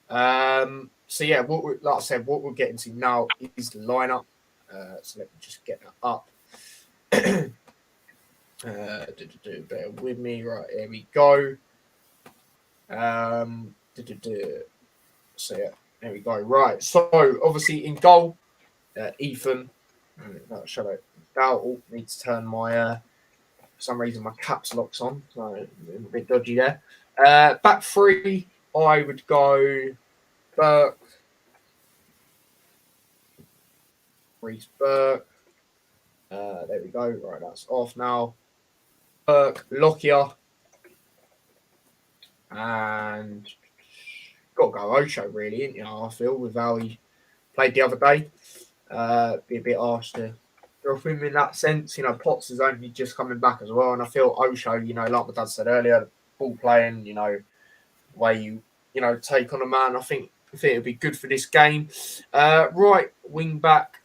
So yeah, like I said, what we're getting to now is the lineup. So let me just get that up. Bear with me. Right, here we go. So yeah, there we go. Right, so obviously in goal, Ethan. Shall I? Oh, need to turn my. For some reason, my caps lock's on, so I'm a bit dodgy there. Back three, I would go Burke, Reece Burke. There we go. Right, that's off now. Burke, Lockyer, and got to go Osho, really, you know, I feel, with how he played the other day. Be a bit harsh to drop him in that sense. You know, Potts is only just coming back as well, and I feel Osho, you know, like my dad said earlier, ball playing, you know, way you know, take on a man. I think it would be good for this game. Right wing back.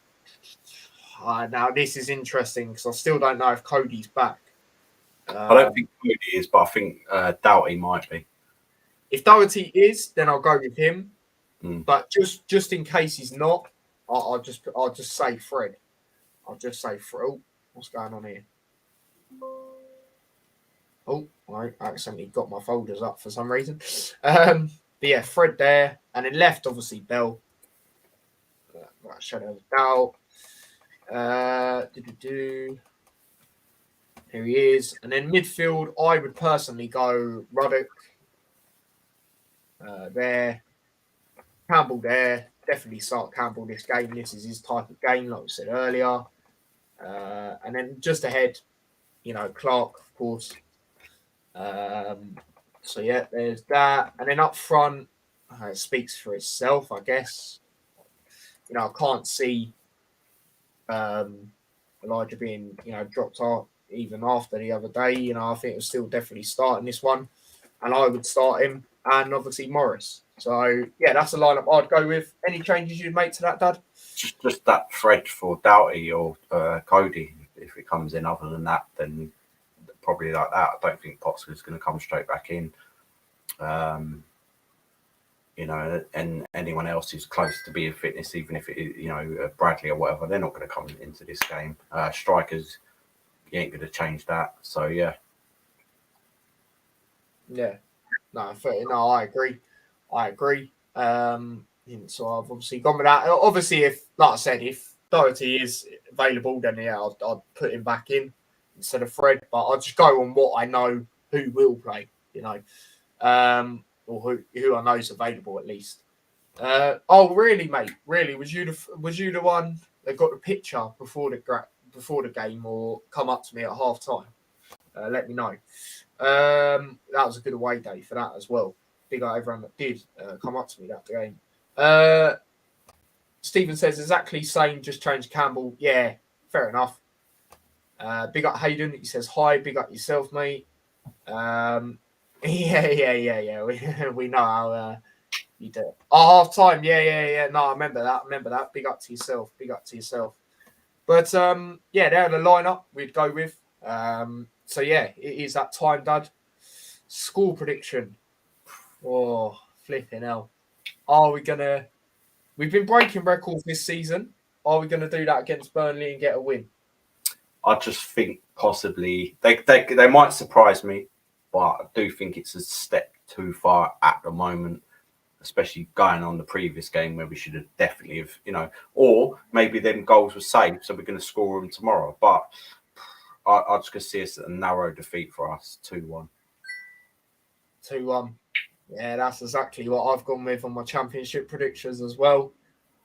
Now this is interesting because I still don't know if Cody's back. I don't think Cody is, but I think Doughty might be. If Doherty is, then I'll go with him. Mm. But just in case he's not, I'll just say Fred. I'll just say Fred. Oh, what's going on here? Oh, I accidentally got my folders up for some reason. But yeah, Fred there, and then left obviously Bell. Shadow of doubt. Here he is, and then midfield. I would personally go Ruddock. There, Campbell there. Definitely start Campbell this game. This is his type of game, like we said earlier. And then just ahead, you know, Clark, of course. So yeah, there's that. And then up front, it speaks for itself, I guess. You know, I can't see Elijah being, you know, dropped out even after the other day. You know, I think it'll still definitely start in this one. And I would start him, and obviously Morris. So yeah, that's the lineup I'd go with. Any changes you'd make to that, Dad? Just that Fred for Doughty or Cody. If it comes in, other than that, then probably like that. I don't think Potts is going to come straight back in. You know, and anyone else who's close to being fitness, even if it is, you know, Bradley or whatever, they're not going to come into this game. Strikers, you ain't going to change that. So yeah. Yeah, no, I agree. So I've obviously gone with that. Obviously, if, like I said, if Doherty is available, then yeah, I'll put him back in instead of Fred. But I'll just go on what I know who will play, you know, or who I know is available at least. Oh, really, mate? Really? Was you the one that got the picture before the game, or come up to me at half time? Let me know. That was a good away day for that as well. Big up everyone that did come up to me that game. Stephen says exactly same, just change Campbell. Yeah, fair enough. Big up Hayden. He says hi. Big up yourself, mate. Yeah. We know how you do it. Oh, half time. Yeah. No, I remember that. Big up to yourself. But yeah, they're the lineup we'd go with. So yeah, it is that time, Dad. Score prediction. Oh, flipping hell. We've been breaking records this season. Are we gonna do that against Burnley and get a win? I just think possibly they might surprise me, but I do think it's a step too far at the moment, especially going on the previous game where we should have definitely have, you know, or maybe them goals were saved, so we're going to score them tomorrow. But I just going to see us a narrow defeat for us, 2-1. 2-1. Yeah, that's exactly what I've gone with on my championship predictions as well.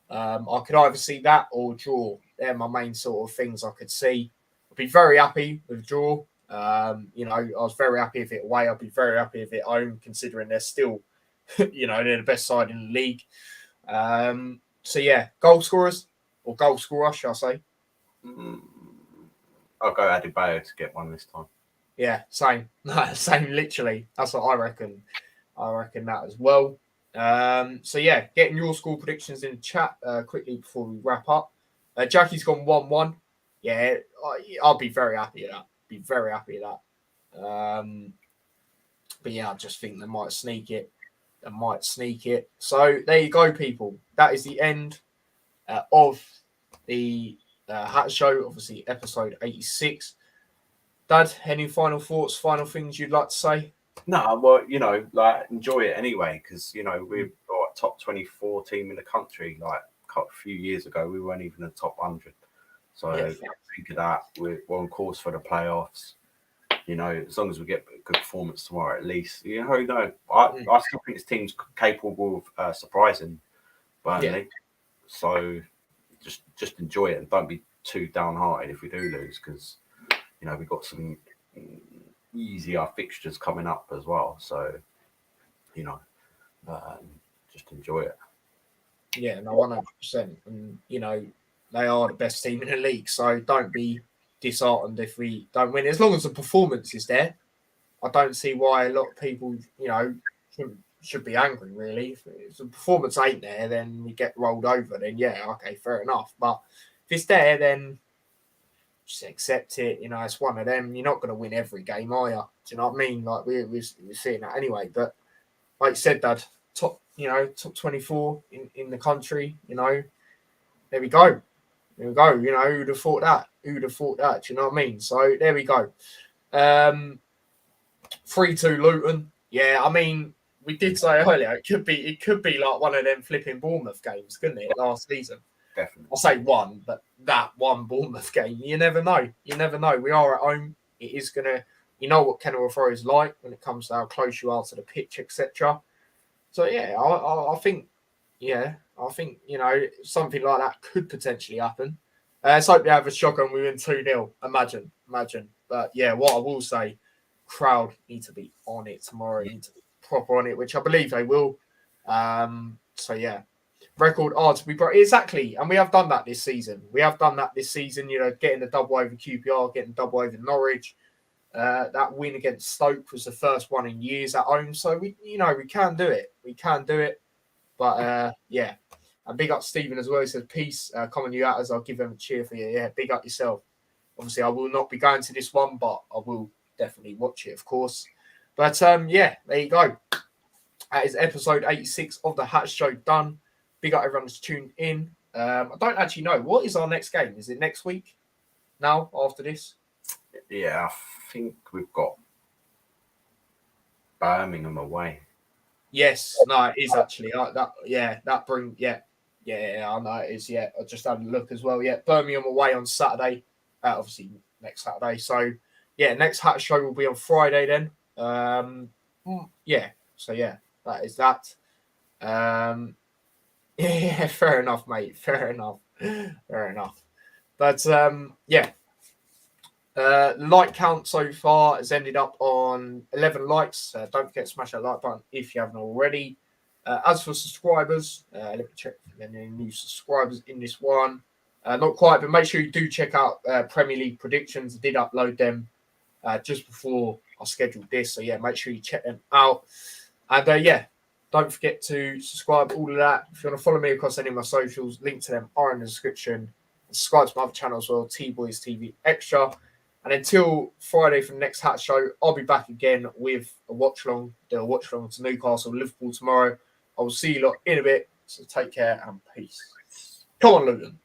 I could either see that or draw. They're my main sort of things I could see. I'd be very happy with draw. You know, I was very happy if it away. I'd be very happy if it home, considering they're still, you know, they're the best side in the league. So yeah, goal scorers or goal scorer, shall I say? I'll go Adebayo to get one this time. Yeah, same. Same, literally. That's what I reckon. I reckon that as well. So yeah, getting your score predictions in the chat quickly before we wrap up. Jackie's gone 1-1. Yeah, I'll be very happy with that. But yeah, I just think they might sneak it. So there you go, people. That is the end of the Hat Show, obviously episode 86. Dad, any final thoughts, final things you'd like to say? No, well, like enjoy it anyway, because we're like top 24 team in the country. Like a few years ago, we weren't even a top 100. So think of that. We're on course for the playoffs. As long as we get a good performance tomorrow, at least. I still think this team's capable of surprising Burnley. Yeah. So just enjoy it and don't be too downhearted if we do lose, because we've got some easier fixtures coming up as well. So just enjoy it. Yeah, no, 100%. And they are the best team in the league, so don't be disheartened if we don't win. As long as the performance is there, I don't see why a lot of people should be angry, really. If the performance ain't there, then we get rolled over, then yeah, okay, fair enough. But if it's there, then just accept it. It's one of them. You're not going to win every game, are you? Do you know what I mean? Like we're seeing that anyway. But like you said, Dad, top 24 in the country. There we go. There we go. Who'd have thought that? Who'd have thought that? Do you know what I mean? So there we go. 3-2 Luton. Yeah, I mean, we did say earlier it could be like one of them flipping Bournemouth games, couldn't it? Last season. Definitely. I'll say one, but that one Bournemouth game, you never know. You never know. We are at home. It is gonna. What Kenilworth Road is like when it comes to how close you are to the pitch, etc. So yeah, I think. Yeah, I think something like that could potentially happen. Let's hope they have a shock and we win 2-0. Imagine. But yeah, what I will say, crowd need to be on it tomorrow. Need to be proper on it, which I believe they will. So yeah, record hard to be broken. Exactly, and we have done that this season. Getting the double over QPR, getting double over Norwich. That win against Stoke was the first one in years at home. So we can do it. We can do it. But yeah, and big up Stephen as well. He says, peace, comment you out as I'll give them a cheer for you. Yeah, big up yourself. Obviously, I will not be going to this one, but I will definitely watch it, of course. But yeah, there you go. That is episode 86 of the Hat Show done. Big up everyone that's tuned in. I don't actually know. What is our next game? Is it next week? Now, after this? Yeah, I think we've got Birmingham away. Yes, no, it is actually. I know it is. Yeah, I just had a look as well. Yeah, Birmingham away on Saturday. Obviously, next Saturday. So, yeah, next Hat Show will be on Friday then. Yeah, so yeah, that is that. Yeah, fair enough, mate. Fair enough. But, yeah. Like count so far has ended up on 11 likes. Don't forget to smash that like button if you haven't already. As for subscribers, let me check if there are any new subscribers in this one. Not quite, but make sure you do check out Premier League predictions. I did upload them just before I scheduled this. So, yeah, make sure you check them out. And, yeah, don't forget to subscribe, all of that. If you want to follow me across any of my socials, link to them are in the description. Subscribe to my other channel as well, T-Boys TV Extra. And until Friday for the next Hat Show, I'll be back again with a watch-along. Do a watch-along to Newcastle, Liverpool tomorrow. I will see you lot in a bit. So take care and peace. Come on, Luton.